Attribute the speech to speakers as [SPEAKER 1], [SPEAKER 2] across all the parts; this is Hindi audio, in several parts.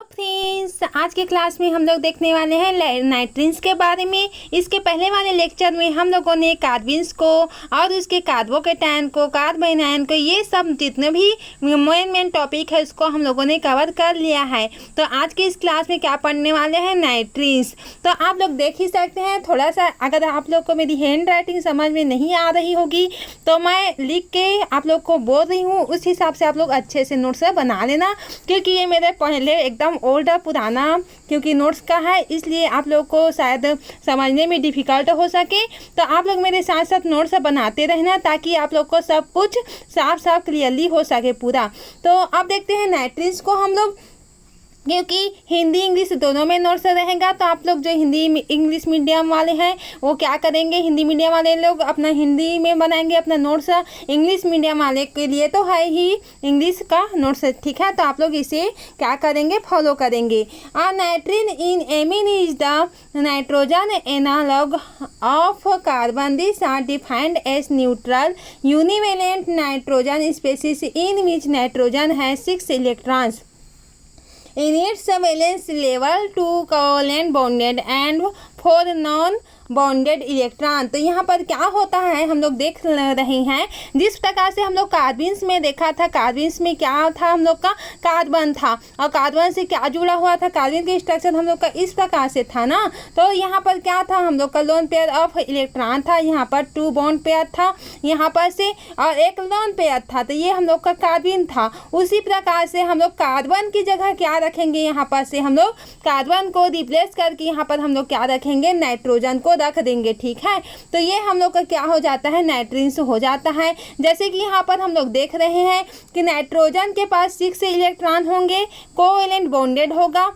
[SPEAKER 1] फ्रेंड्स, आज के क्लास में हम लोग देखने वाले हैं नाइट्रीन्स के बारे में। इसके पहले वाले लेक्चर में हम लोगों ने कार्बन्स को और उसके कार्बोकेटायन को, कार्बोनायन को, ये सब जितने भी मेन टॉपिक है उसको हम लोगों ने कवर कर लिया है। तो आज के इस क्लास में क्या पढ़ने वाले हैं, नाइट्रीन्स। तो आप लोग देख ही सकते हैं, थोड़ा सा अगर आप लोग को मेरी हैंड राइटिंग समझ में नहीं आ रही होगी तो मैं लिख के आप लोग को बोल रही हूँ, उस हिसाब से आप लोग अच्छे से नोट्स बना लेना, क्योंकि ये मेरे पहले एकदम ओल्ड पुराना क्योंकि नोट्स का है, इसलिए आप लोग को शायद समझने में डिफ़िकल्ट हो सके। तो आप लोग मेरे साथ साथ नोट्स बनाते रहना ताकि आप लोग को सब कुछ साफ साफ क्लियरली हो सके पूरा। तो अब देखते हैं नाइट्रीन्स को हम लोग, क्योंकि हिंदी इंग्लिश दोनों में नोट्स रहेगा। तो आप लोग जो हिंदी इंग्लिश मीडियम वाले हैं वो क्या करेंगे, हिंदी मीडियम वाले लोग अपना हिंदी में बनाएंगे अपना नोट्स। इंग्लिश मीडियम वाले के लिए तो है ही इंग्लिश का नोट्स, ठीक है। तो आप लोग इसे क्या करेंगे, फॉलो करेंगे। Nitrene in amine is the nitrogen analogue of carbon. This are defined as neutral univalent nitrogen species in which nitrogen has 6 electrons in its valence level, 2 covalent bonded and 4 non bonded electron. तो यहाँ पर क्या होता है हम लोग देख रहे हैं, जिस प्रकार से हम लोग कार्बन्स में देखा था, कार्बन्स में क्या था, हम लोग का कार्बन था और कार्बन से क्या जुड़ा हुआ था, कार्बन के स्ट्रक्चर हम लोग का इस प्रकार से था ना। तो यहाँ पर क्या था, हम लोग का लोन पेयर ऑफ इलेक्ट्रॉन था, यहाँ पर 2 बॉन्ड पेयर था यहाँ पर से, और एक लोन पेयर था। तो ये हम लोग का कार्बन था। उसी प्रकार से हम लोग कार्बन की जगह क्या रखेंगे, यहाँ पर से हम लोग कार्बन को रिप्लेस करके यहाँ पर हम लोग क्या रखेंगे, नाइट्रोजन को रख देंगे, ठीक है। तो ये हम लोग का क्या हो जाता है, नाइट्रीन्स हो जाता है। जैसे कि यहाँ पर हम लोग देख रहे हैं कि नाइट्रोजन के पास 6 इलेक्ट्रॉन होंगे, कोवेलेंट बॉन्डेड होगा,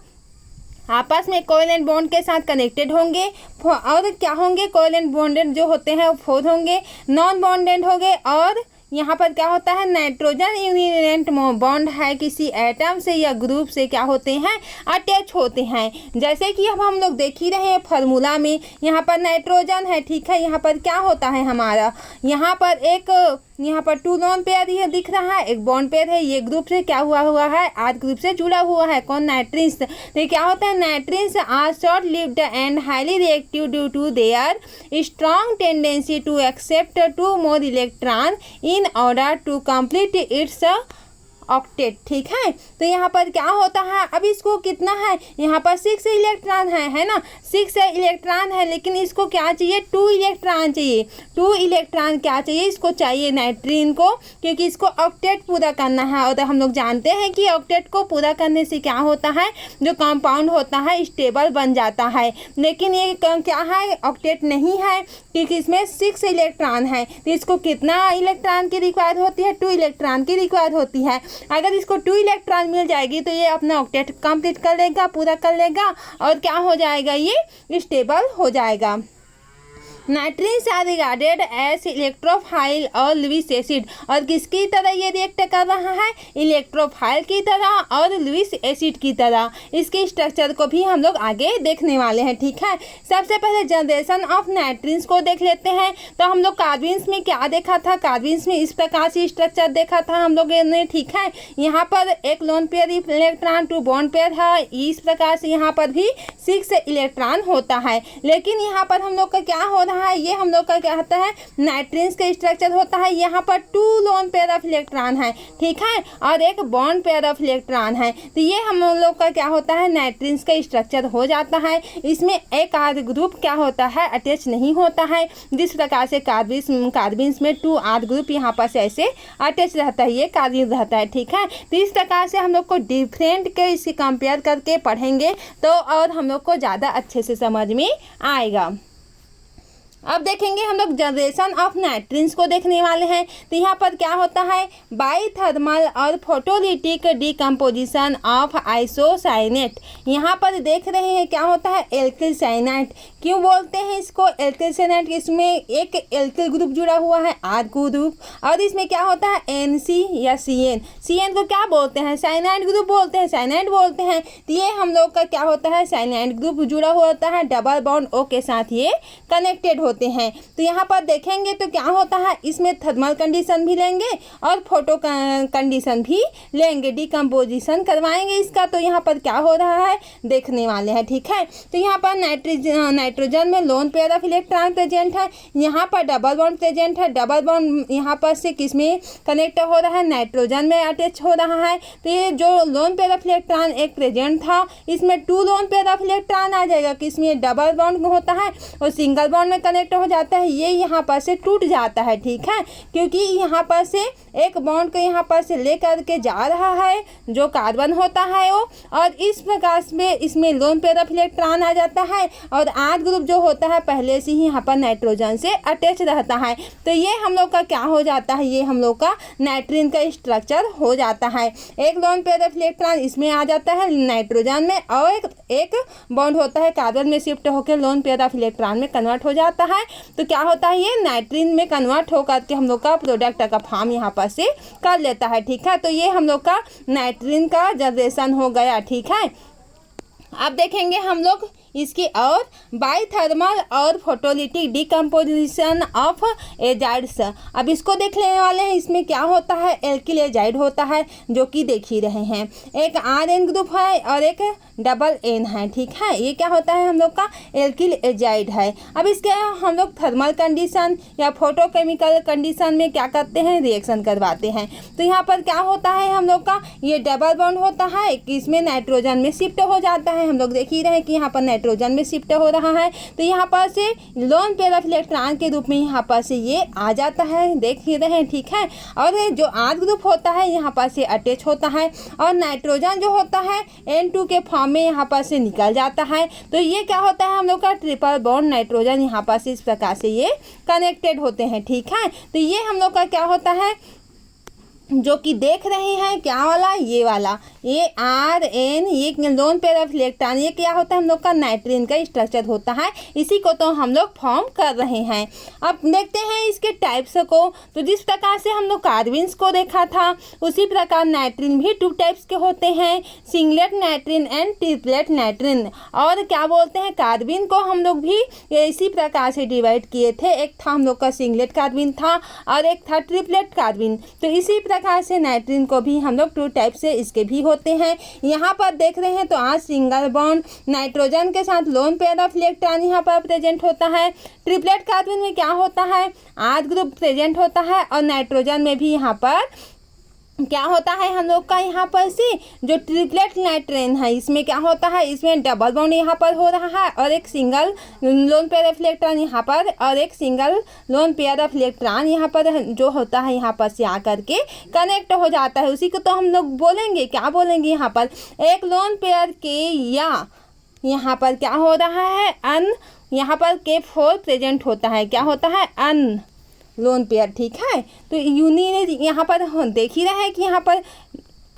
[SPEAKER 1] आपस में कोवेलेंट बॉन्ड के साथ कनेक्टेड होंगे, और क्या होंगे, कोवेलेंट बॉन्डेड जो होते हैं वो 4 होंगे, नॉन बॉन्डेड होंगे, और यहाँ पर क्या होता है, नाइट्रोजन यूनिवेलेंट बॉन्ड है किसी एटम से या ग्रुप से क्या होते हैं, अटैच होते हैं। जैसे कि अब हम लोग देख ही रहे हैं फार्मूला में, यहाँ पर नाइट्रोजन है, ठीक है। यहाँ पर क्या होता है हमारा, यहाँ पर 2 लोन पेयर ये दिख रहा है, एक बॉन्ड पेयर है, ये ग्रुप से क्या हुआ है, आर ग्रुप से जुड़ा हुआ है, कौन, नाइट्रीन्स। तो क्या होता है, nitrenes are short lived and highly reactive due to their strong tendency to accept 2 more electron in order to complete its octet, ठीक है। तो यहाँ पर क्या होता है, अब इसको कितना है, यहाँ पर 6 इलेक्ट्रॉन है ना, 6 इलेक्ट्रॉन है, लेकिन इसको क्या चाहिए, 2 इलेक्ट्रॉन चाहिए। 2 इलेक्ट्रॉन क्या चाहिए, इसको चाहिए नाइट्रीन को, क्योंकि इसको ऑक्टेट पूरा करना है। और हम लोग जानते हैं कि ऑक्टेट को पूरा करने से क्या होता है, जो कंपाउंड होता है स्टेबल बन जाता है। लेकिन ये क्या है, ऑक्टेट नहीं है, क्योंकि इसमें 6 इलेक्ट्रॉन है। तो इसको कितना इलेक्ट्रॉन की रिक्वायर होती है, 2 इलेक्ट्रॉन की रिक्वायर होती है। अगर इसको 2 इलेक्ट्रॉन मिल जाएगी तो ये अपना ऑक्टेट कंप्लीट कर लेगा, पूरा कर लेगा, और क्या हो जाएगा, ये स्टेबल हो जाएगा। नाइट्रीन्स आर रिगार्डेड एज इलेक्ट्रोफाइल और लुईस एसिड, और किसकी तरह ये रिएक्ट कर रहा है, इलेक्ट्रोफाइल की तरह और लुईस एसिड की तरह। इसके स्ट्रक्चर को भी हम लोग आगे देखने वाले हैं, ठीक है। सबसे पहले जनरेशन ऑफ नाइट्रीन्स को देख लेते हैं। तो हम लोग कार्बन्स में क्या देखा था, कार्बन्स में इस प्रकार से स्ट्रक्चर देखा था हम लोग ने, ठीक है। यहाँ पर एक loan pair electron, 2 bond pair है, इस प्रकार से यहाँ पर भी 6 इलेक्ट्रॉन होता है। लेकिन यहाँ पर हम लोग का क्या हो रहा है, ये हम लोग का क्या होता है, नाइट्रीन्स का स्ट्रक्चर होता है। यहाँ पर 2 लोन पेयर ऑफ इलेक्ट्रॉन है, ठीक है, और एक बॉन्ड पेयर ऑफ इलेक्ट्रॉन है। तो ये हम लोग का क्या होता है, नाइट्रीन्स का स्ट्रक्चर हो जाता है। इसमें एक आर ग्रुप क्या होता है, अटैच नहीं होता है, जिस प्रकार से कार्बन्स में 2 आर ग्रुप यहाँ पर से ऐसे अटैच रहता है, ये कार्बन रहता है, ठीक है। तो इस प्रकार से हम लोग को डिफरेंट के इसे कंपेयर करके पढ़ेंगे तो और हम लोग को ज़्यादा अच्छे से समझ में आएगा। अब देखेंगे हम लोग जनरेशन ऑफ नाइट्रीन्स को देखने वाले हैं। तो यहाँ पर क्या होता है, बाई थर्मल और फोटोलिटिक डिकम्पोजिशन ऑफ आइसोसाइनेट। यहाँ पर देख रहे हैं क्या होता है, एल्किल साइनाइट। क्यों बोलते हैं इसको एल्किल साइनाइट, इसमें एक एल्किल ग्रुप जुड़ा हुआ है, आर ग्रुप, और इसमें क्या होता है, NC या CN। CN को क्या बोलते हैं, साइनाइड ग्रुप बोलते हैं, साइनाइड बोलते हैं। तो ये हम लोग का क्या होता है, साइनाइड ग्रुप जुड़ा हुआ होता है, डबल बॉन्ड O के साथ ये कनेक्टेड होते हैं। तो यहाँ पर देखेंगे तो क्या होता है, इसमें थर्मल कंडीशन भी लेंगे और फोटो कंडीशन भी लेंगे, डिकम्पोजिशन करवाएंगे इसका। तो यहाँ पर क्या हो रहा है देखने वाले हैं, ठीक है। तो यहाँ पर नाइट्रोजन में loan pair of electron present है, यहाँ पर डबल बॉन्ड प्रेजेंट है। डबल बॉन्ड यहाँ पर से किस में कनेक्ट हो रहा है, नाइट्रोजन में अटैच हो रहा है। तो ये जो लोन पेयर ऑफ इलेक्ट्रॉन एक प्रेजेंट था, इसमें 2 लोन पेयर ऑफ इलेक्ट्रॉन आ जाएगा, किसमें डबल बॉन्ड होता है और सिंगल बॉन्ड में कनेक्ट हो जाता है। ये यहाँ पर से टूट जाता है, ठीक है, क्योंकि यहाँ पर से एक बॉन्ड को यहाँ पर से लेकर के जा रहा है जो कार्बन होता है वो, और इस प्रकार में इसमें लोन पेयर ऑफ इलेक्ट्रॉन आ जाता है और R ग्रुप जो होता है पहले से ही यहाँ पर नाइट्रोजन से अटैच रहता है। तो ये हम लोग का क्या हो जाता है, ये हम लोग का नाइट्रीन का स्ट्रक्चर हो जाता है। एक लोन पेयर ऑफ इलेक्ट्रॉन इसमें आ जाता है नाइट्रोजन में, और एक बॉन्ड होता है कार्बन में शिफ्ट होकर लोन पेयर ऑफ इलेक्ट्रॉन में कन्वर्ट हो जाता है। तो क्या होता है, ये नाइट्रीन में कन्वर्ट होकर के हम लोग का प्रोडक्ट का फॉर्म यहाँ पर से कर लेता है, ठीक है। तो ये हम लोग का नाइट्रीन का जनरेशन हो गया, ठीक है। अब देखेंगे हम लोग इसकी और बाइथर्मल और फोटोलिटिक डिकम्पोजिशन ऑफ एजाइड्स। अब इसको देख लेने वाले हैं। इसमें क्या होता है, एल्किल एजाइड होता है जो कि देख ही रहे हैं, एक RN ग्रुप है और एक डबल N है, ठीक है। ये क्या होता है हम लोग का एल्किल एजाइड है। अब इसके हम लोग थर्मल कंडीशन या फोटोकेमिकल कंडीशन में क्या करते हैं, रिएक्शन करवाते हैं। तो यहाँ पर क्या होता है हम लोग का, ये डबल बॉन्ड होता है कि इसमें नाइट्रोजन में शिफ्ट हो जाता है। हम लोग देख ही रहे हैं कि यहाँ पर नाइट्रोजन में शिफ्ट हो रहा है। तो यहाँ पर से लोन पेयर ऑफ इलेक्ट्रॉन के रूप में यहाँ पर से ये आ जाता है, देख ही रहे हैं, ठीक है। और जो R ग्रुप होता है यहाँ पर से अटैच होता है और नाइट्रोजन जो होता है N2 के फॉर्म में यहाँ पर से निकल जाता है। तो ये क्या होता है हम लोग का ट्रिपल बॉन्ड नाइट्रोजन यहाँ पर से इस प्रकार से ये कनेक्टेड होते हैं, ठीक है। तो ये हम लोग का क्या होता है जो कि देख रहे हैं, क्या वाला, ये वाला, ये RN, ये लोन पेयर ऑफ इलेक्ट्रॉन, ये क्या होता है हम लोग का नाइट्रीन का स्ट्रक्चर होता है। इसी को तो हम लोग फॉर्म कर रहे हैं। अब देखते हैं इसके टाइप्स को। तो जिस प्रकार से हम लोग कार्बिन्स को देखा था, उसी प्रकार नाइट्रीन भी 2 टाइप्स के होते हैं, सिंगलेट नाइट्रीन एंड ट्रिपलेट नाइट्रीन। और क्या बोलते हैं, कार्बिन को हम लोग भी इसी प्रकार से डिवाइड किए थे। एक था हम लोग का सिंगलेट कार्बिन था और एक था ट्रिपलेट कार्बिन। तो इसी प्रकार से नाइट्रीन को भी हम लोग 2 टाइप से इसके भी होते हैं। यहाँ पर देख रहे हैं तो आज सिंगल बॉन्ड नाइट्रोजन के साथ लोन पेयर ऑफ इलेक्ट्रॉन यहाँ पर प्रेजेंट होता है। ट्रिपलेट कार्बन में क्या होता है, R ग्रुप प्रेजेंट होता है और नाइट्रोजन में भी यहाँ पर क्या होता है हम लोग का यहाँ पर से जो ट्रिपलेट नाइट्रीन है, इसमें क्या होता है, इसमें डबल बॉन्ड यहाँ पर हो रहा है और एक single loan pair of electron यहाँ पर और एक single loan pair of electron यहाँ पर जो होता है यहाँ पर से आकर के कनेक्ट हो जाता है। उसी को तो हम लोग बोलेंगे, क्या बोलेंगे यहाँ पर, एक लोन पेयर के या यहाँ पर क्या हो रहा है अन, यहाँ पर K4 प्रेजेंट होता है, क्या होता है अन लोन पेयर, ठीक है। तो यूनी ने यहाँ पर देख ही रहे हैं कि यहाँ पर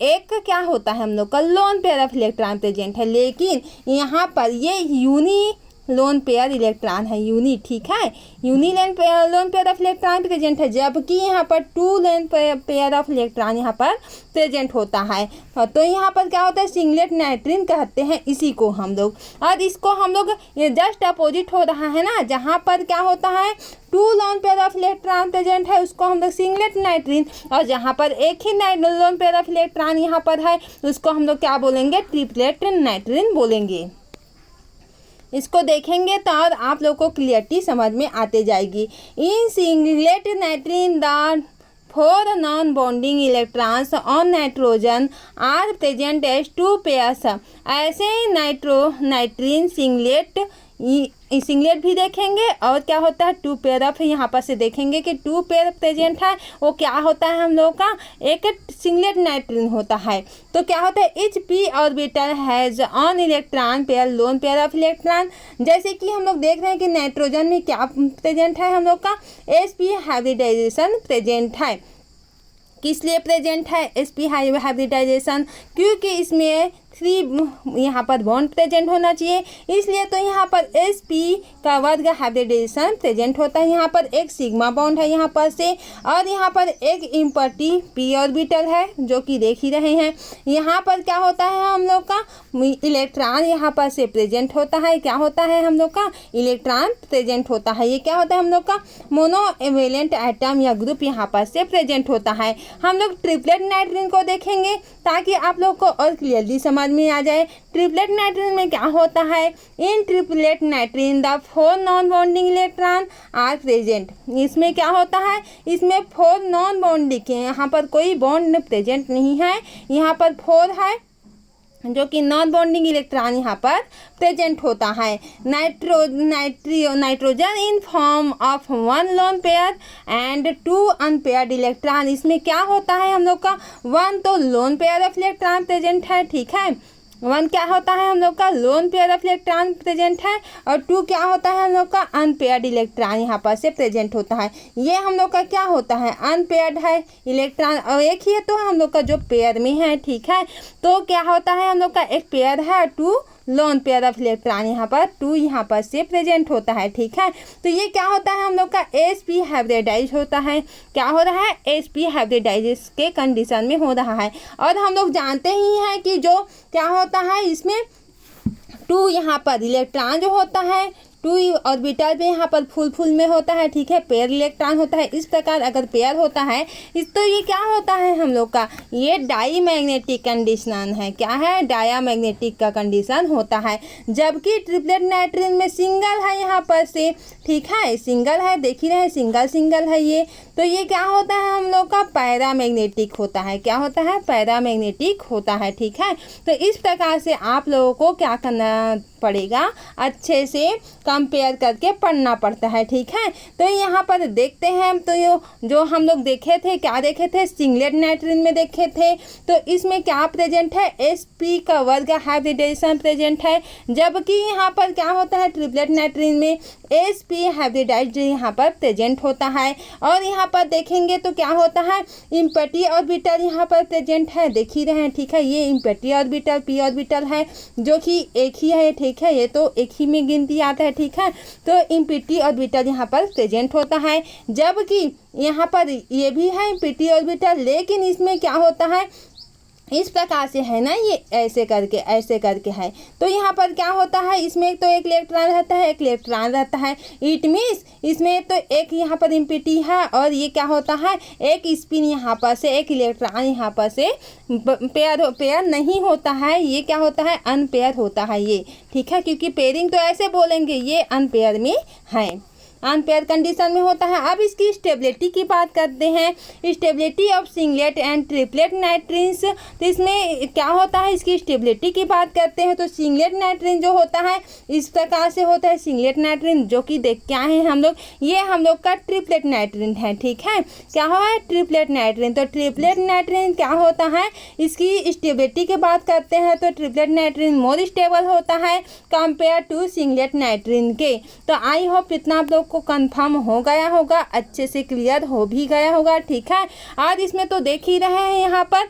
[SPEAKER 1] एक क्या होता है हम लोग का lone pair of electron present है, लेकिन यहाँ पर ये यूनी लोन पेयर इलेक्ट्रॉन है, यूनी, ठीक है। Uni lone pair of electron present है, जबकि यहाँ पर 2 लोन पेयर ऑफ इलेक्ट्रॉन यहाँ पर प्रेजेंट होता है। तो यहाँ पर क्या होता है, सिंगलेट नाइट्रीन कहते हैं इसी को हम लोग। और इसको हम लोग ये जस्ट अपोजिट हो रहा है ना, जहाँ पर क्या होता है 2 loan pair of electron present है उसको हम लोग सिंगलेट नाइट्रीन, और जहाँ पर एक ही लोन पेयर ऑफ इलेक्ट्रॉन यहाँ पर है उसको हम लोग क्या बोलेंगे, ट्रिपलेट नाइट्रीन बोलेंगे। इसको देखेंगे तो और आप लोग को क्लियरिटी समझ में आते जाएगी। In singlet nitrene the 4 non bonding electrons on nitrogen are present as 2 pairs. ऐसे नाइट्रीन सिंगलेट भी देखेंगे और क्या होता है 2 पेयर ऑफ, यहाँ पर से देखेंगे कि 2 पेयर प्रेजेंट है, वो क्या होता है हम लोग का एक सिंगलेट नाइट्रीन होता है। तो क्या होता है etch p orbital has on electron pair lone pair of electron. जैसे कि हम लोग देख रहे हैं कि नाइट्रोजन में क्या प्रेजेंट है हम लोग का sp हाइब्रिडाइजेशन प्रेजेंट है। किस लिए प्रेजेंट है sp हाइब्रिडाइजेशन, क्योंकि इसमें 3 यहाँ पर बॉन्ड प्रेजेंट होना चाहिए, इसलिए तो यहाँ पर sp का वर्ग हाइब्रिडाइजेशन प्रेजेंट होता है। यहाँ पर एक सिग्मा बॉन्ड है यहाँ पर से, और यहाँ पर एक इम्पर्टी p ऑर्बिटल है जो कि देख ही रहे हैं। यहाँ पर क्या होता है हम लोग का इलेक्ट्रॉन यहाँ पर से प्रेजेंट होता है। क्या होता है हम लोग का इलेक्ट्रॉन प्रेजेंट होता है। ये क्या होता है हम लोग का मोनोवेलेंट एटम या ग्रुप यहाँ पर से प्रेजेंट होता है। हम लोग ट्रिपलेट नाइट्रोजन को देखेंगे ताकि आप लोग को और क्लियरली समझ में आ जाए। ट्रिपलेट नाइट्रोजन में क्या होता है, in triplet nitrogen the 4 non bonding electron are present. इसमें क्या होता है, इसमें 4 नॉन बॉन्डिंग है, यहाँ पर कोई बॉन्ड प्रेजेंट नहीं है, यहाँ पर 4 है जो कि नॉन बॉन्डिंग इलेक्ट्रॉन यहाँ पर प्रेजेंट होता है। Nitrogen in form of 1 lone pair and 2 unpaired electron. इसमें क्या होता है हम लोग का 1 तो loan pair of electron present है, ठीक है, 1 क्या होता है हम लोग का lone pair of electron present है, और 2 क्या होता है हम लोग का अनपेयर्ड इलेक्ट्रॉन यहाँ पर से प्रेजेंट होता है। ये हम लोग का क्या होता है अनपेयर्ड है इलेक्ट्रॉन, और एक ही है तो हम लोग का जो पेयर में है, ठीक है, तो क्या होता है हम लोग का एक पेयर है 2 लोन पेयर ऑफ इलेक्ट्रॉन यहाँ पर 2 यहाँ पर से प्रेजेंट होता है, ठीक है। तो ये क्या होता है हम लोग का sp हाइब्रिडाइज होता है। क्या हो रहा है, sp हाइब्रिडाइज के कंडीशन में हो रहा है। और हम लोग जानते ही हैं कि जो क्या होता है इसमें 2 यहाँ पर इलेक्ट्रॉन जो होता है 2 ऑर्बिटल पे यहाँ पर फुल में होता है, ठीक है, पेयर इलेक्ट्रॉन होता है। इस प्रकार अगर पेयर होता है इस तो ये क्या होता है हम लोग का ये डाई मैग्नेटिक कंडीशन है। क्या है, डाया मैग्नेटिक का कंडीशन होता है। जबकि ट्रिपलेट नाइट्रोजन में सिंगल है यहाँ पर से, ठीक है, सिंगल है, देख ही रहे सिंगल है ये, तो ये क्या होता है हम लोग का पैरामैग्नेटिक होता है। क्या होता है, पैरामैग्नेटिक होता है, ठीक है। तो इस प्रकार से आप लोगों को क्या करना पड़ेगा, अच्छे से कंपेयर करके पढ़ना पड़ता है, ठीक है। तो यहाँ पर देखते हैं, तो जो हम लोग देखे थे, क्या देखे थे, सिंगलेट नाइट्रोजन में देखे थे, तो इसमें क्या प्रेजेंट है, sp का वर्ग हाइब्रिडाइजेशन प्रेजेंट है। जबकि यहाँ पर क्या होता है ट्रिपलेट नाइट्रोजन में sp हाइब्रिडाइज यहाँ पर प्रेजेंट होता है। और यहाँ पर देखेंगे तो क्या होता है इम्पर्टी ऑर्बिटल यहाँ पर प्रेजेंट है, देख ही रहे हैं, ठीक है, ये इम्पर्टी ऑर्बिटल p ऑर्बिटल है जो कि एक ही है, ठीक है, ये तो एक ही में गिनती आता है, ठीक है। तो इम्पर्टी ऑर्बिटल यहाँ पर प्रेजेंट होता है। जबकि यहाँ पर ये भी है इम्पर्टी ऑर्बिटल, लेकिन इसमें क्या होता है इस प्रकार से है ना, ये ऐसे करके है। तो यहाँ पर क्या होता है, इसमें तो एक इलेक्ट्रॉन रहता है, एक इलेक्ट्रॉन रहता है। इट मीन्स इसमें तो एक यहाँ पर इम्पिटी है, और ये क्या होता है एक स्पिन यहाँ पर से, एक इलेक्ट्रॉन यहाँ पर से पेयर नहीं होता है। ये क्या होता है अनपेयर होता है ये, ठीक है, क्योंकि पेयरिंग तो ऐसे बोलेंगे ये अनपेयर में है, अनपेयर कंडीशन में होता है। अब इसकी स्टेबिलिटी की बात करते हैं, stability of singlet and triplet nitrogen. तो इसमें क्या होता है, इसकी स्टेबिलिटी की बात करते हैं तो सिंगलेट नाइट्रोजन जो होता है इस प्रकार से होता है। सिंगलेट नाइट्रोजन जो कि देख क्या है हम लोग, ये हम लोग का ट्रिपलेट नाइट्रोजन है, ठीक है, क्या हुआ है ट्रिपलेट नाइट्रोजन। तो ट्रिपलेट नाइट्रोजन क्या होता है, इसकी स्टेबिलिटी की बात करते हैं तो ट्रिपलेट नाइट्रोजन मोर स्टेबल होता है कंपेयर टू सिंगलेट नाइट्रोजन के। तो आई होप इतना आप लोग को कंफर्म हो गया होगा, अच्छे से क्लियर हो भी गया होगा, ठीक है। और इसमें तो देख ही रहे हैं यहाँ पर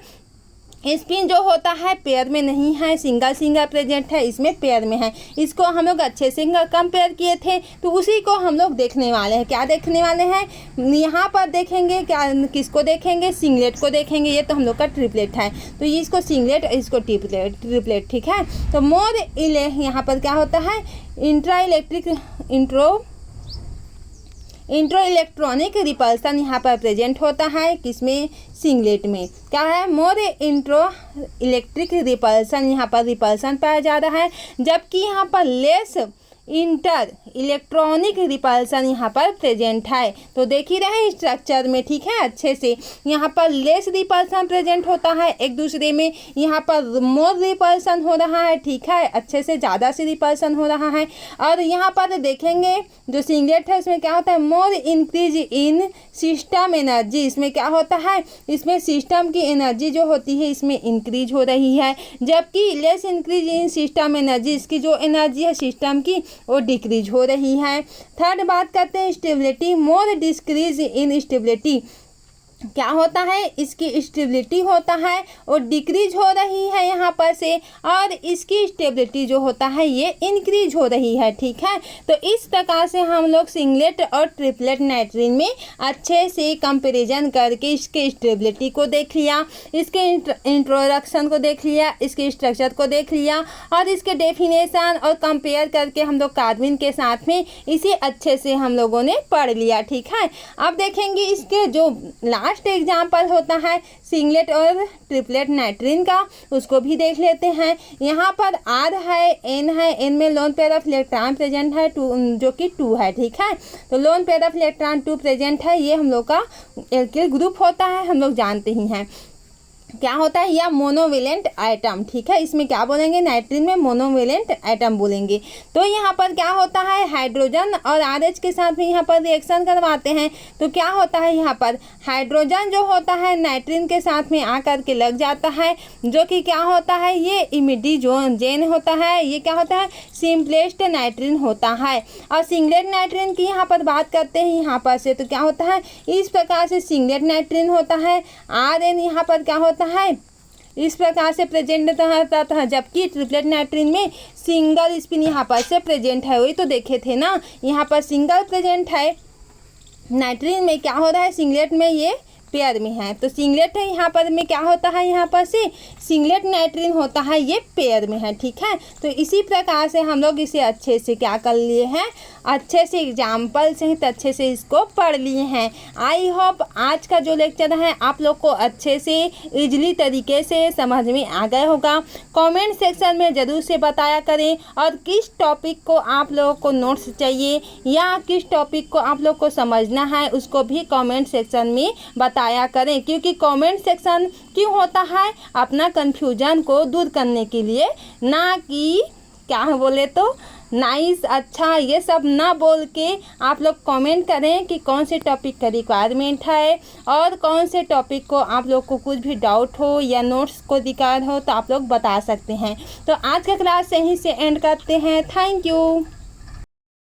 [SPEAKER 1] स्पिन जो होता है पेयर में नहीं है, सिंगल प्रेजेंट है, इसमें पेयर में है। इसको हम लोग अच्छे से कंपेयर किए थे, तो उसी को हम लोग देखने वाले हैं। क्या देखने वाले हैं, यहाँ पर देखेंगे, क्या किसको देखेंगे, सिंगलेट को देखेंगे। ये तो हम लोग का ट्रिपलेट है, तो ये इसको सिंगलेट, इसको ट्रिपलेट, ठीक है। तो मोर यहाँ पर क्या होता है इंट्रो इलेक्ट्रॉनिक रिपल्सन यहाँ पर प्रेजेंट होता है, किसमें, सिंगलेट में। क्या है, मोर इंट्रो इलेक्ट्रिक रिपल्सन, यहाँ पर रिपल्सन पाया जा रहा है। जबकि यहाँ पर लेस इंटर इलेक्ट्रॉनिक रिपल्सन यहाँ पर प्रेजेंट है। तो देख ही रहे स्ट्रक्चर में, ठीक है, अच्छे से यहाँ पर लेस रिपल्सन प्रेजेंट होता है एक दूसरे में, यहाँ पर मोर रिपल्सन हो रहा है, ठीक है, अच्छे से ज़्यादा से रिपल्सन हो रहा है। और यहाँ पर देखेंगे जो सिंगलेट है इसमें क्या होता है, मोर इंक्रीज इन सिस्टम एनर्जी। इसमें क्या होता है, इसमें सिस्टम की एनर्जी जो होती है इसमें इंक्रीज हो रही है। जबकि less increase in system energy, इसकी जो एनर्जी है सिस्टम की वो डिक्रीज हो रही है। थर्ड बात करते हैं stability, more decrease in stability. क्या होता है, इसकी स्टेबिलिटी होता है और डिक्रीज हो रही है यहाँ पर से, और इसकी स्टेबिलिटी जो होता है ये इंक्रीज हो रही है। ठीक है, तो इस प्रकार से हम लोग सिंगलेट और ट्रिपलेट नाइट्रिन में अच्छे से कंपैरिजन करके इसके स्टेबिलिटी को देख लिया, इसके इंट्रोडक्शन को देख लिया, इसके स्ट्रक्चर को देख लिया, और इसके डेफिनेशन और कंपेयर करके हम लोग कार्बन के साथ में इसे अच्छे से हम लोगों ने पढ़ लिया। ठीक है, अब देखेंगे इसके जो लास्ट एग्जाम्पल होता है सिंगलेट और ट्रिपलेट नाइट्रिन का, उसको भी देख लेते हैं। यहाँ पर R है, N है, N में loan pair of electron present है 2, जो कि 2 है। ठीक है, तो loan pair of electron 2 present है, ये हम लोग का एल्किल ग्रुप होता है, हम लोग जानते ही हैं क्या होता है, या मोनोवेलेंट आइटम। ठीक है, इसमें क्या बोलेंगे, नाइट्रिन में मोनोवेलेंट आइटम बोलेंगे। तो यहाँ पर क्या होता है, हाइड्रोजन और RH के साथ में यहाँ पर रिएक्शन करवाते हैं, तो क्या होता है, यहाँ पर हाइड्रोजन जो होता है नाइट्रिन के साथ में आकर के लग जाता है, जो कि क्या होता है, ये इमिडीजेन होता है, ये क्या होता है, सिंपलेस्ट नाइट्रिन होता है। और सिंगलेट नाइट्रिन की यहाँ पर बात करते हैं यहाँ पर से, तो क्या होता है, इस प्रकार से सिंगलेट नाइट्रिन होता है, RN यहाँ पर क्या होता है, इस प्रकार से प्रेजेंट रहता था, जबकि ट्रिपलेट नाइट्रिन में सिंगल स्पिन यहाँ पर से प्रेजेंट है। वही तो देखे थे ना, यहाँ पर सिंगल प्रेजेंट है, नाइट्रिन में क्या हो रहा है, सिंगलेट में ये पेयर में है। तो सिंगलेट है यहाँ पर में क्या होता है, यहाँ पर से सिंगलेट नाइट्रिन होता है, ये पेयर में है। ठीक है, तो इसी प्रकार से हम लोग इसे अच्छे से क्या कर लिए हैं, अच्छे से एग्जाम्पल सहित अच्छे से इसको पढ़ लिए हैं। आई होप आज का जो लेक्चर है आप लोग को अच्छे से इजली तरीके से समझ में आ गया होगा। कमेंट सेक्शन में ज़रूर से बताया करें, और किस टॉपिक को आप लोगों को नोट्स चाहिए या किस टॉपिक को आप लोग को समझना है, उसको भी कमेंट सेक्शन में बताया करें, क्योंकि कमेंट सेक्शन क्यों होता है, अपना कन्फ्यूजन को दूर करने के लिए, ना कि क्या बोले तो नाइस अच्छा ये सब ना बोल के आप लोग कमेंट करें कि कौन से टॉपिक का रिक्वायरमेंट है, और कौन से टॉपिक को आप लोग को कुछ भी डाउट हो या नोट्स को दिक्कत हो तो आप लोग बता सकते हैं। तो आज का क्लास यहीं से एंड करते हैं। Thank you.